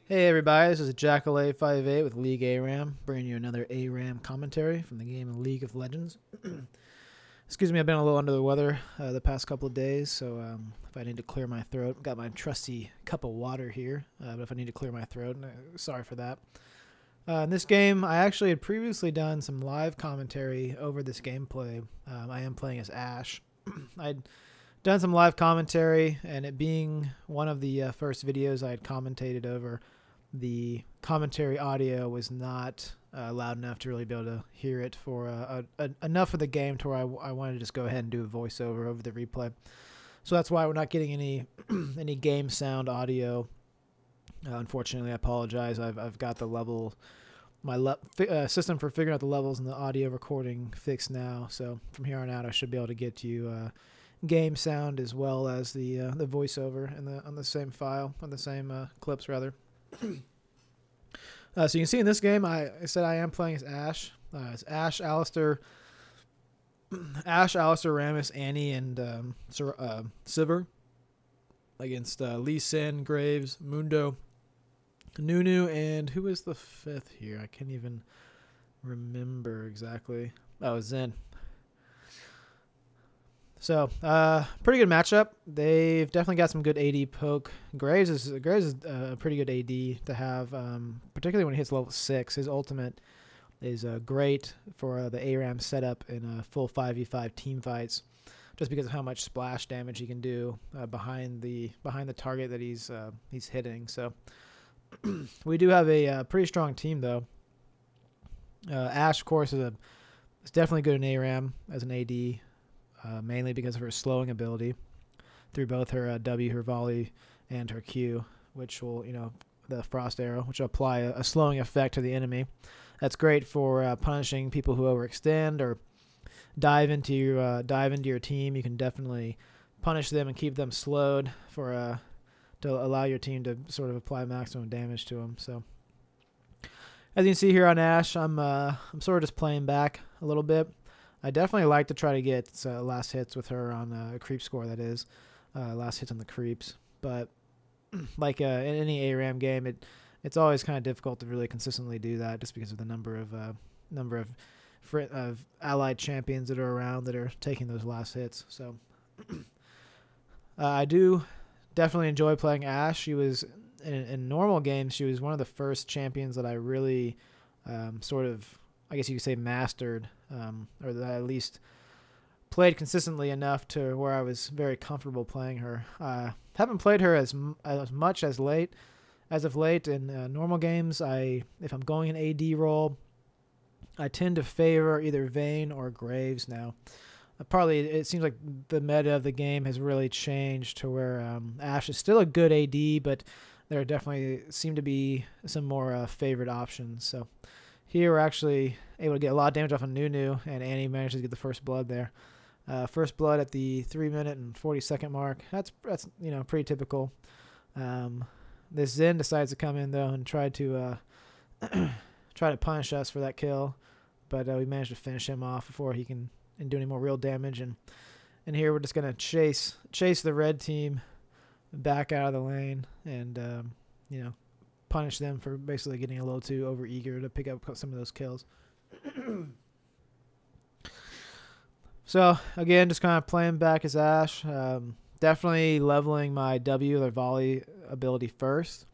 Hey everybody, this is Jackal858 with League ARAM, bringing you another ARAM commentary from the game League of Legends. Excuse me, I've been a little under the weather the past couple of days, so if I need to clear my throat, got my trusty cup of water here, but if I need to clear my throat, sorry for that. In this game, I actually had previously done some live commentary over this gameplay. I am playing as Ashe. I'd done some live commentary, and it being one of the first videos I had commentated over, the commentary audio was not loud enough to really be able to hear it for enough of the game to where I wanted to just go ahead and do a voiceover over the replay. So that's why we're not getting any any game sound audio. Unfortunately, I apologize. I've got the level, system for figuring out the levels in the audio recording fixed now. So from here on out, I should be able to get you game sound as well as the voiceover on the same file, on the same clips rather. So you can see in this game, I said I am playing as Ashe. It's Ashe, Alistair, Rammus, Annie, and Sivir against Lee Sin, Graves, Mundo, Nunu, and who is the fifth here? I can't even remember exactly. Oh, Zen. So, pretty good matchup. They've definitely got some good AD poke. Graves is a pretty good AD to have, particularly when he hits level 6. His ultimate is great for the ARAM setup in full 5v5 team fights, just because of how much splash damage he can do behind the target that he's hitting. So, we do have a pretty strong team though. Ashe, of course, is definitely good in ARAM as an AD. Mainly because of her slowing ability through both her W, her volley, and her Q, which will, the frost arrow, which will apply a slowing effect to the enemy. That's great for punishing people who overextend or dive into your team. You can definitely punish them and keep them slowed to allow your team to sort of apply maximum damage to them. So, as you can see here on Ashe, I'm sort of just playing back a little bit. I definitely like to try to get last hits with her on a creep score, that is. Last hits on the creeps. But like in any ARAM game, it's always kind of difficult to really consistently do that just because of the number of allied champions that are around that are taking those last hits. So I do definitely enjoy playing Ashe. She was, in normal games, she was one of the first champions that I really sort of, I guess you could say, mastered, or that I at least played consistently enough to where I was very comfortable playing her. Haven't played her as much as of late in normal games. If I'm going an AD role, I tend to favor either Vayne or Graves now. Partly, it seems like the meta of the game has really changed to where Ashe is still a good AD, but there definitely seem to be some more favored options. So here we're actually able to get a lot of damage off of Nunu, and Annie manages to get the first blood there. First blood at the 3-minute and 40-second mark. That's pretty typical. This Zen decides to come in though and try to punish us for that kill, but we managed to finish him off before he can do any more real damage. And here we're just gonna chase the red team back out of the lane and punish them for basically getting a little too overeager to pick up some of those kills. So again, just kind of playing back as Ashe. Definitely leveling my W, or volley ability first.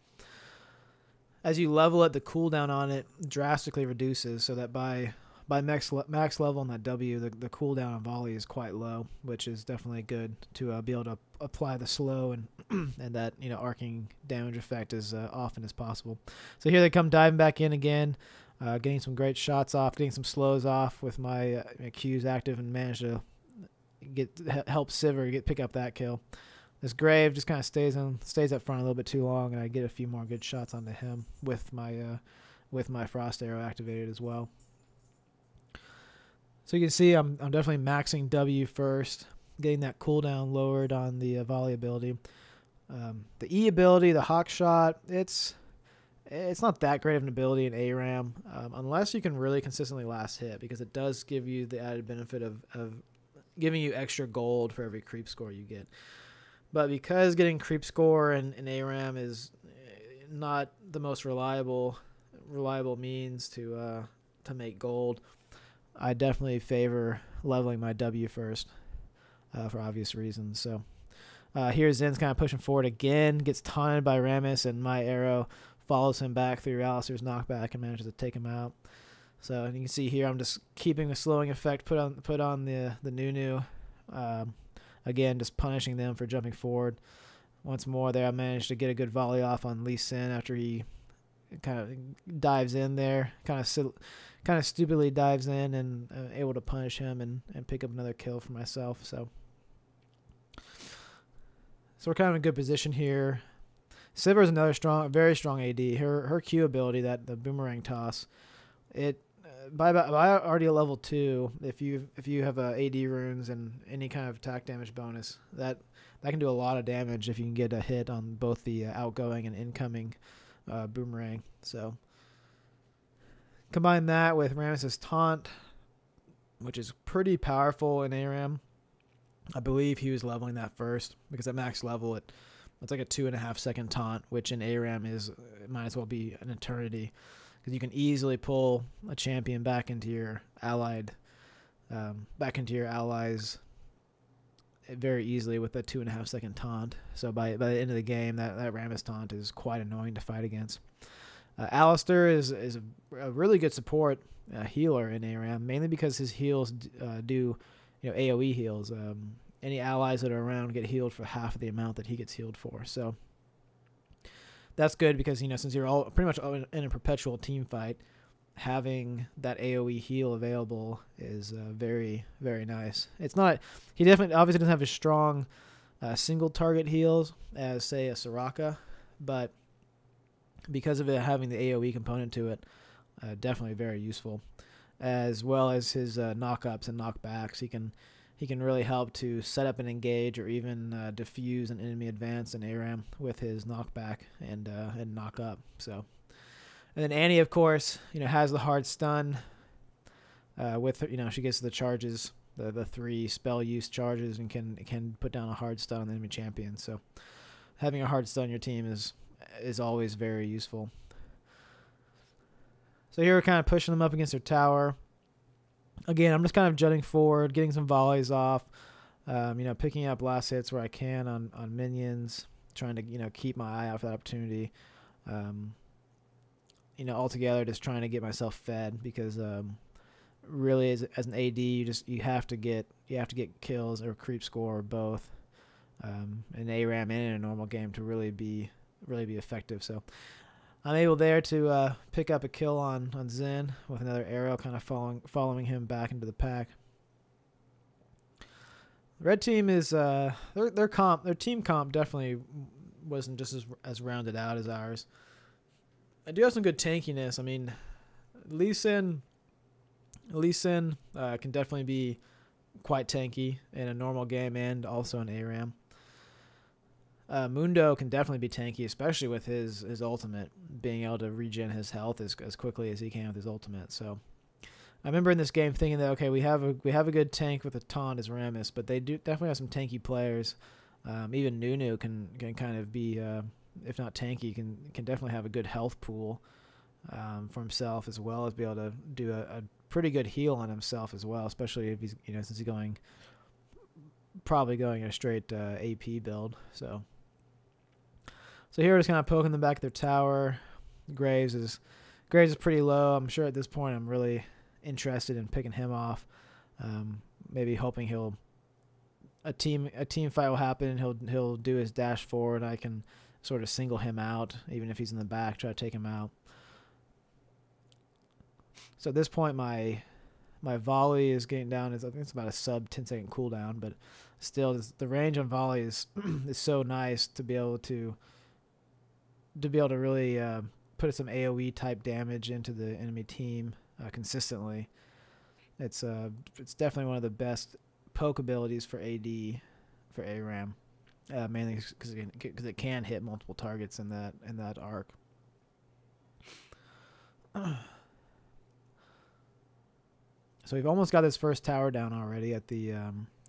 As you level it, the cooldown on it drastically reduces, so that by max level on that W, the cooldown on volley is quite low, which is definitely good to be able to apply the slow and and that arcing damage effect as often as possible. So here they come diving back in again, getting some great shots off, getting some slows off with my Qs active, and manage to help Sivir pick up that kill. This Grave just kind of stays up front a little bit too long, and I get a few more good shots onto him with my frost arrow activated as well. So you can see I'm definitely maxing W first, getting that cooldown lowered on the volley ability. The E ability, the hawk shot, it's not that great of an ability in ARAM unless you can really consistently last hit, because it does give you the added benefit of giving you extra gold for every creep score you get. But because getting creep score in ARAM is not the most reliable means to make gold. I definitely favor leveling my W first for obvious reasons. So here Zen's kind of pushing forward again, gets taunted by Rammus, and my arrow follows him back through Alistair's knockback and manages to take him out. So you can see here I'm just keeping the slowing effect put on the Nunu. Again, just punishing them for jumping forward. Once more there, I managed to get a good volley off on Lee Sin after he kind of dives in there, kind of stupidly dives in, and able to punish him and pick up another kill for myself. So we're kind of in a good position here. Sivir is another very strong AD. Her Q ability, the boomerang toss, it by already a level 2. If you have AD runes and any kind of attack damage bonus, that can do a lot of damage if you can get a hit on both the outgoing and incoming boomerang. So combine that with Rammus's taunt, which is pretty powerful in ARAM. I believe he was leveling that first because at max level it's like a 2.5 second taunt, which in ARAM it might as well be an eternity, because you can easily pull a champion back into your allies very easily with a 2.5 second taunt. So by the end of the game, that Rammus taunt is quite annoying to fight against. Alistair is a really good support healer in ARAM, mainly because his heals do AoE heals. Any allies that are around get healed for half of the amount that he gets healed for. So that's good because since you're all pretty much in a perpetual team fight, having that AoE heal available is very, very nice. It's not, he definitely obviously doesn't have as strong single target heals as say a Soraka, but because of it having the AoE component to it, definitely very useful, as well as his knock-ups and knockbacks. He can really help to set up an engage or even diffuse an enemy advance in ARAM with his knockback and knock-up. So, and then Annie, of course, has the hard stun. With her, she gets the charges, the 3 spell use charges, and can put down a hard stun on the enemy champion. So, having a hard stun on your team is always very useful. So here we're kind of pushing them up against their tower. Again, I'm just kind of jutting forward, getting some volleys off, picking up last hits where I can on minions, trying to keep my eye out for that opportunity. Altogether just trying to get myself fed, because really as an AD you have to get kills or creep score or both in ARAM and in a normal game to really be effective. So I'm able there to pick up a kill on Zen with another arrow, kind of following him back into the pack. The red team is their team comp definitely wasn't just as rounded out as ours. I do have some good tankiness. I mean, Lee Sin can definitely be quite tanky in a normal game and also in ARAM. Mundo can definitely be tanky, especially with his ultimate, being able to regen his health as quickly as he can with his ultimate. So I remember in this game thinking that, okay, we have a good tank with a taunt as Rammus, but they do definitely have some tanky players. Even Nunu can kind of be, if not tanky, can definitely have a good health pool for himself, as well as be able to do a pretty good heal on himself as well, especially if he's since he's probably going a straight AP build. So here we're just kind of poking them back at their tower. Graves is pretty low. I'm sure at this point I'm really interested in picking him off. Maybe hoping a team fight will happen. He'll do his dash forward, and I can sort of single him out, even if he's in the back, try to take him out. So at this point my volley is getting down. I think it's about a sub 10-second cooldown, but still the range on volley is so nice to be able to really put some AoE type damage into the enemy team consistently. It's definitely one of the best poke abilities for AD for ARAM, mainly because it can hit multiple targets in that arc. So we've almost got this first tower down already at the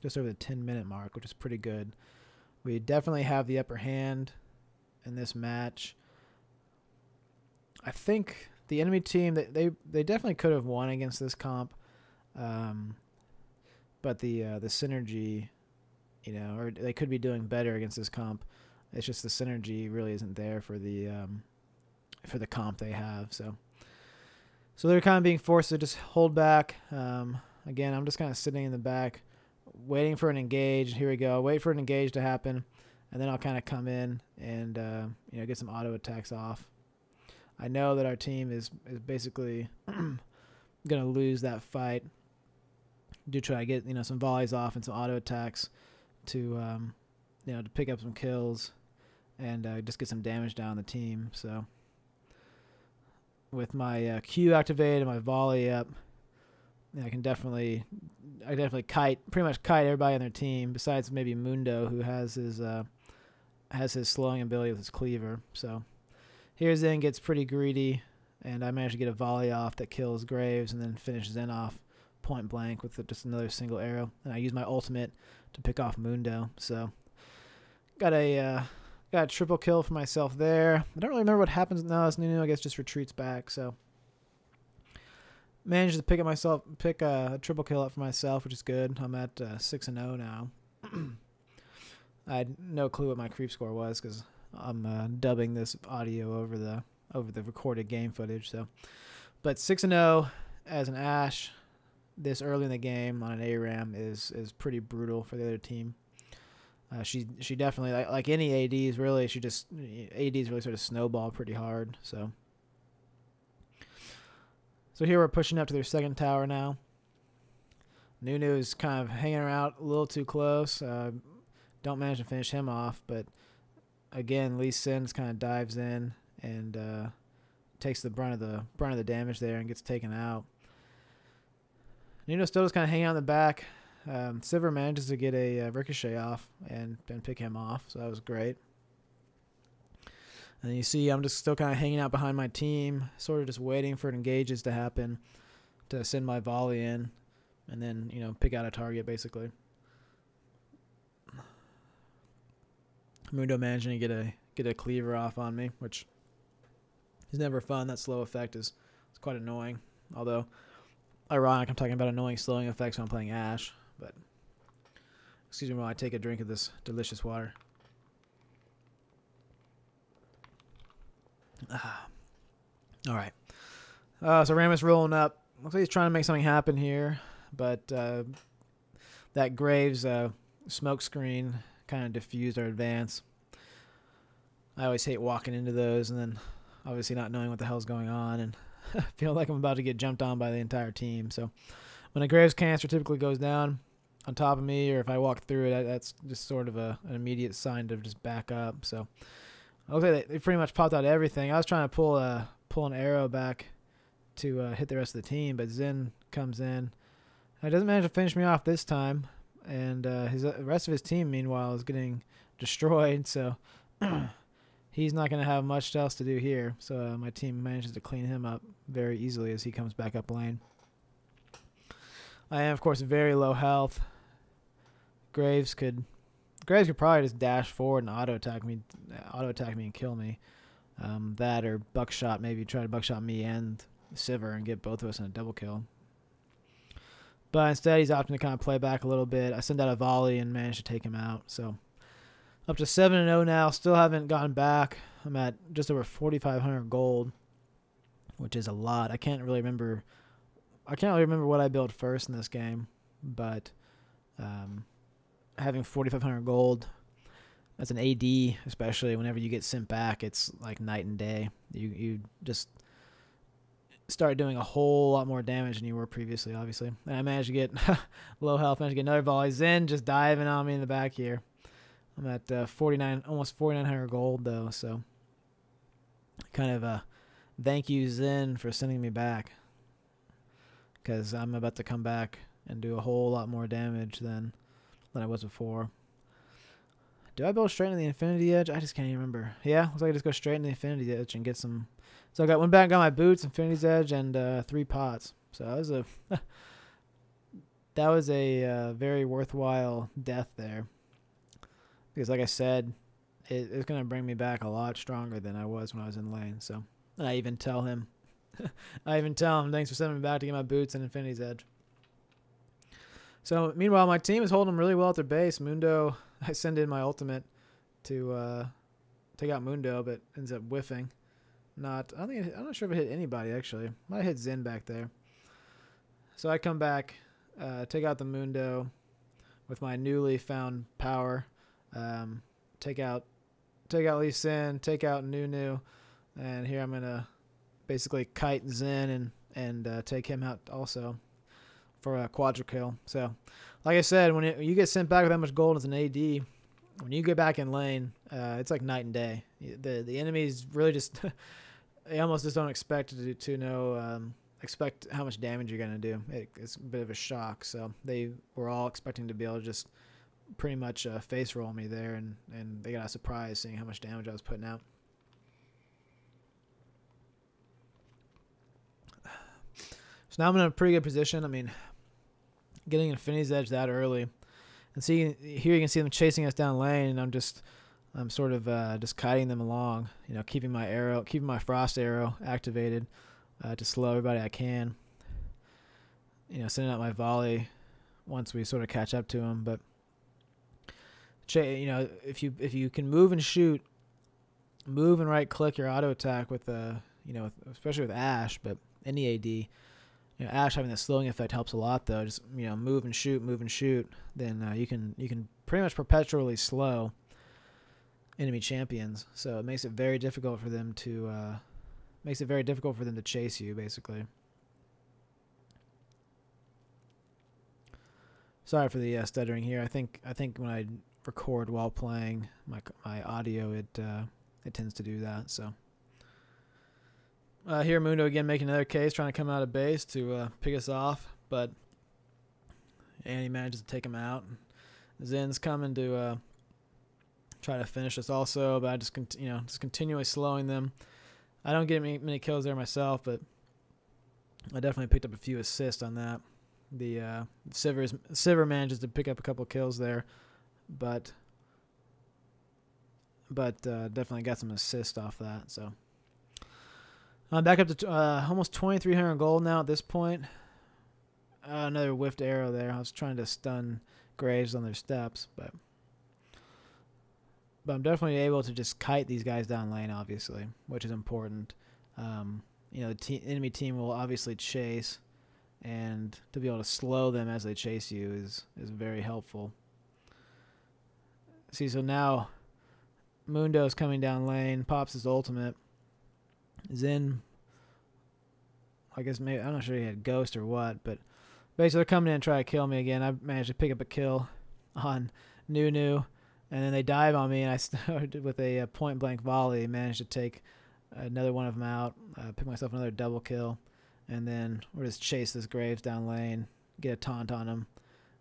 just over the 10-minute mark, which is pretty good. We definitely have the upper hand in this match. I think the enemy team, they definitely could have won against this comp, but the synergy, or they could be doing better against this comp. It's just the synergy really isn't there for the comp they have. So they're kind of being forced to just hold back. Again, I'm just kind of sitting in the back, waiting for an engage. Here we go. Wait for an engage to happen, and then I'll kind of come in and get some auto attacks off. I know that our team is basically gonna lose that fight. Do try to get some volleys off and some auto attacks to to pick up some kills and just get some damage down the team. So with my Q activated and my volley up, I definitely pretty much kite everybody on their team besides maybe Mundo, who has his slowing ability with his cleaver. So here Zen gets pretty greedy, and I managed to get a volley off that kills Graves and then finish Zen off point blank with just another single arrow. And I use my ultimate to pick off Mundo. So got a triple kill for myself there. I don't really remember what happens now. This Nunu, I guess, just retreats back. So managed to pick a triple kill up for myself, which is good. I'm at 6-0 now. I had no clue what my creep score was because I'm dubbing this audio over the recorded game footage. So, but 6-0 as an Ashe this early in the game on an ARAM is pretty brutal for the other team. She definitely, like any ADs really, ADs really sort of snowball pretty hard. So here we're pushing up to their second tower now. Nunu is kind of hanging around a little too close. Don't manage to finish him off, but again, Lee Sin's kind of dives in and takes the brunt of the damage there and gets taken out. Nunu still just kind of hanging out in the back. Sivir manages to get a ricochet off and pick him off, so that was great. And you see I'm just still kind of hanging out behind my team, sort of just waiting for engages to happen to send my volley in and then, pick out a target basically. Mundo managing to get a cleaver off on me, which is never fun. That slow effect is quite annoying. Although, ironic, I'm talking about annoying slowing effects when I'm playing Ashe. But excuse me while I take a drink of this delicious water. All right. So Rammus rolling up. Looks like he's trying to make something happen here, but that Graves smoke screen kind of diffused our advance. I always hate walking into those and then obviously not knowing what the hell's going on and feel like I'm about to get jumped on by the entire team. So when a Graves canister typically goes down on top of me, or if I walk through it, that's just sort of an immediate sign to just back up. So it looks like they pretty much popped out everything. I was trying to pull an arrow back to hit the rest of the team, but Zen comes in. He doesn't manage to finish me off this time, and the rest of his team, meanwhile, is getting destroyed. So he's not going to have much else to do here. So my team manages to clean him up very easily as he comes back up lane. I am, of course, very low health. Graves could probably just dash forward and auto attack me and kill me. That or buckshot, maybe try to buckshot me and Sivir and get both of us in a double kill. But instead, he's opting to kind of play back a little bit. I send out a volley and manage to take him out. So up to 7-0 now. Still haven't gotten back. I'm at just over 4,500 gold, which is a lot. I can't really remember what I built first in this game, but having 4,500 gold as an AD, especially whenever you get sent back, it's like night and day. You just start doing a whole lot more damage than you were previously, obviously. And I managed to get low health, managed to get another volley. Zen just diving on me in the back here. I'm at almost 4,900 gold though, so kind of thank you Zen for sending me back, because I'm about to come back and do a whole lot more damage than I was before. Do I build straight into the Infinity Edge? I just can't even remember. Yeah, looks like I just go straight into the Infinity Edge and get some. So I went back and got my boots, Infinity's Edge, and 3 pots. So that was a very worthwhile death there. Because like I said, it's going to bring me back a lot stronger than I was when I was in lane. So And I even tell him, thanks for sending me back to get my boots and Infinity's Edge. So meanwhile, my team is holding them really well at their base. Mundo, I send in my ultimate to take out Mundo, but ends up whiffing. I'm not sure if it hit anybody actually. Might have hit Zen back there. So I come back, take out the Mundo with my newly found power. Take out Lee Sin, take out Nunu, and here I'm gonna basically kite Zen and take him out also for a quadra kill. So, like I said, when you get sent back with that much gold as an AD, when you get back in lane, it's like night and day. The enemies really just they almost just don't expect to know expect how much damage you're gonna do. It's a bit of a shock. So they were all expecting to be able to just pretty much face roll me there, and they got a surprise seeing how much damage I was putting out. So now I'm in a pretty good position. I mean, getting Infinity's Edge that early, and here you can see them chasing us down lane, and I'm sort of just kiting them along, you know, keeping my frost arrow activated to slow everybody I can. You know, sending out my volley once we sort of catch up to them. But you know, if you can move and shoot, move and right click your auto attack with you know, especially with Ashe, but any AD. You know, Ashe having the slowing effect helps a lot though. Just, you know, move and shoot, then you can pretty much perpetually slow enemy champions. So it makes it very difficult for them to chase you, basically. Sorry for the stuttering here. I think when I record while playing my audio, it tends to do that. So. Here Mundo again making another case, trying to come out of base to pick us off, and he manages to take him out. Zen's coming to try to finish us also, but I just continually slowing them. I don't get many kills there myself, but I definitely picked up a few assists on that. The Sivir manages to pick up a couple kills there, but definitely got some assists off that. So. I'm back up to almost 2,300 gold now at this point. Another whiffed arrow there. I was trying to stun Graves on their steps, but I'm definitely able to just kite these guys down lane, obviously, which is important. You know, the enemy team will obviously chase, and to be able to slow them as they chase you is very helpful. See, so now Mundo's coming down lane, pops his ultimate. Zen, I guess maybe, I'm not sure he had Ghost or what, but basically they're coming in and trying to kill me again. I managed to pick up a kill on Nunu, and then they dive on me, and I started with a point blank volley, managed to take another one of them out, pick myself another double kill, and then we'll just chase this Graves down lane, get a taunt on him,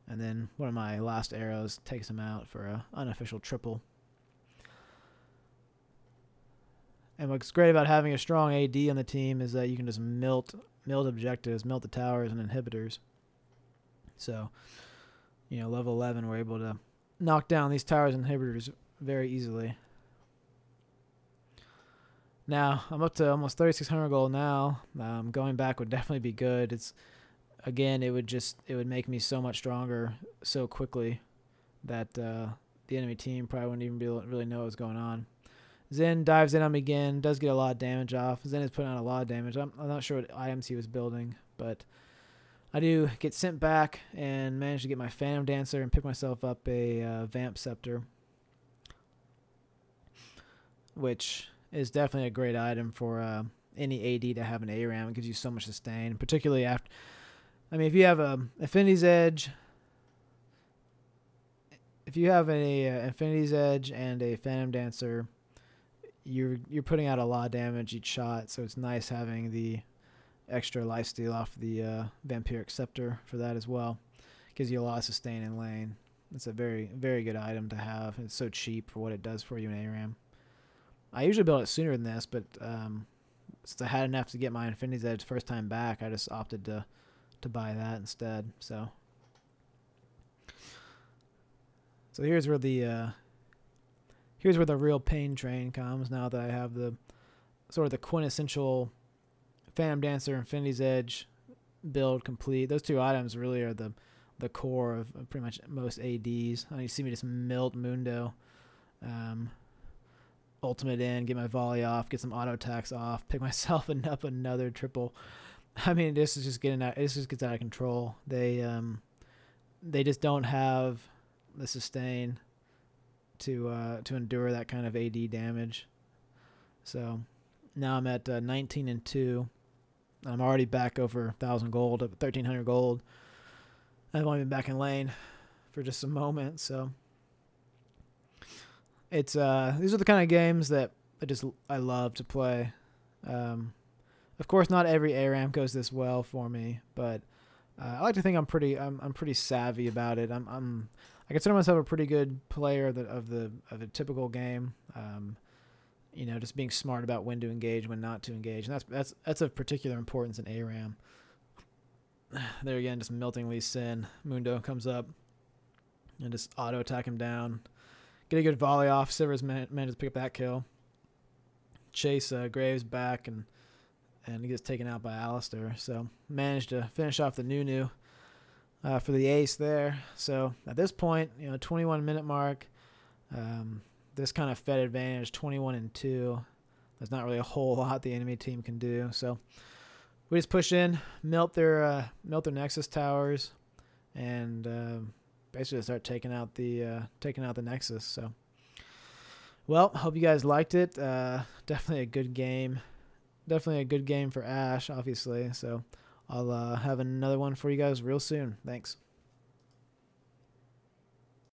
and then one of my last arrows takes him out for an unofficial triple. And what's great about having a strong AD on the team is that you can just melt objectives, melt the towers and inhibitors. So, you know, level 11, we're able to knock down these towers and inhibitors very easily. Now, I'm up to almost 3,600 gold now. Going back would definitely be good. Again, it would make me so much stronger so quickly that the enemy team probably wouldn't even really know what's going on. Zen dives in on me again, does get a lot of damage off. Zen is putting out a lot of damage. I'm not sure what items he was building, but I do get sent back and manage to get my Phantom Dancer and pick myself up a Vamp Scepter, which is definitely a great item for any AD to have an ARAM. It gives you so much sustain, particularly after. I mean, if you have a Infinity's Edge, Infinity's Edge and a Phantom Dancer, you're putting out a lot of damage each shot, so it's nice having the extra lifesteal off the Vampiric Scepter for that as well. Gives you a lot of sustain in lane. It's a very, very good item to have. It's so cheap for what it does for you in ARAM. I usually build it sooner than this, but since I had enough to get my Infinity's Edge first time back, I just opted to buy that instead. So here's where the real pain train comes. Now that I have the sort of the quintessential Phantom Dancer, Infinity's Edge build complete. Those two items really are the core of pretty much most ADs. You see me just melt Mundo, ultimate in, get my volley off, get some auto attacks off, pick myself up another triple. I mean, this is just getting out. This just gets out of control. They just don't have the sustain to endure that kind of AD damage. So now I'm at 19-2. I'm already back over 1,000 gold, up 1,300 gold. I've only been back in lane for just a moment, so it's these are the kind of games that I love to play. Of course, not every ARAM goes this well for me, but I like to think I'm pretty savvy about it. I consider myself a pretty good player of a typical game. You know, just being smart about when to engage, when not to engage, and that's of particular importance in ARAM. There again, just melting Lee Sin. Mundo comes up and just auto attack him down. Get a good volley off. Sivers manages to pick up that kill. Chase Graves back and he gets taken out by Alistair. So managed to finish off the Nunu for the ace there. So at this point, 21-minute mark. This kind of fed advantage, 21-2. There's not really a whole lot the enemy team can do. So we just push in, melt their Nexus towers, and basically start taking out the Nexus. So, well, hope you guys liked it. Definitely a good game. Definitely a good game for Ashe, obviously. So I'll have another one for you guys real soon. Thanks.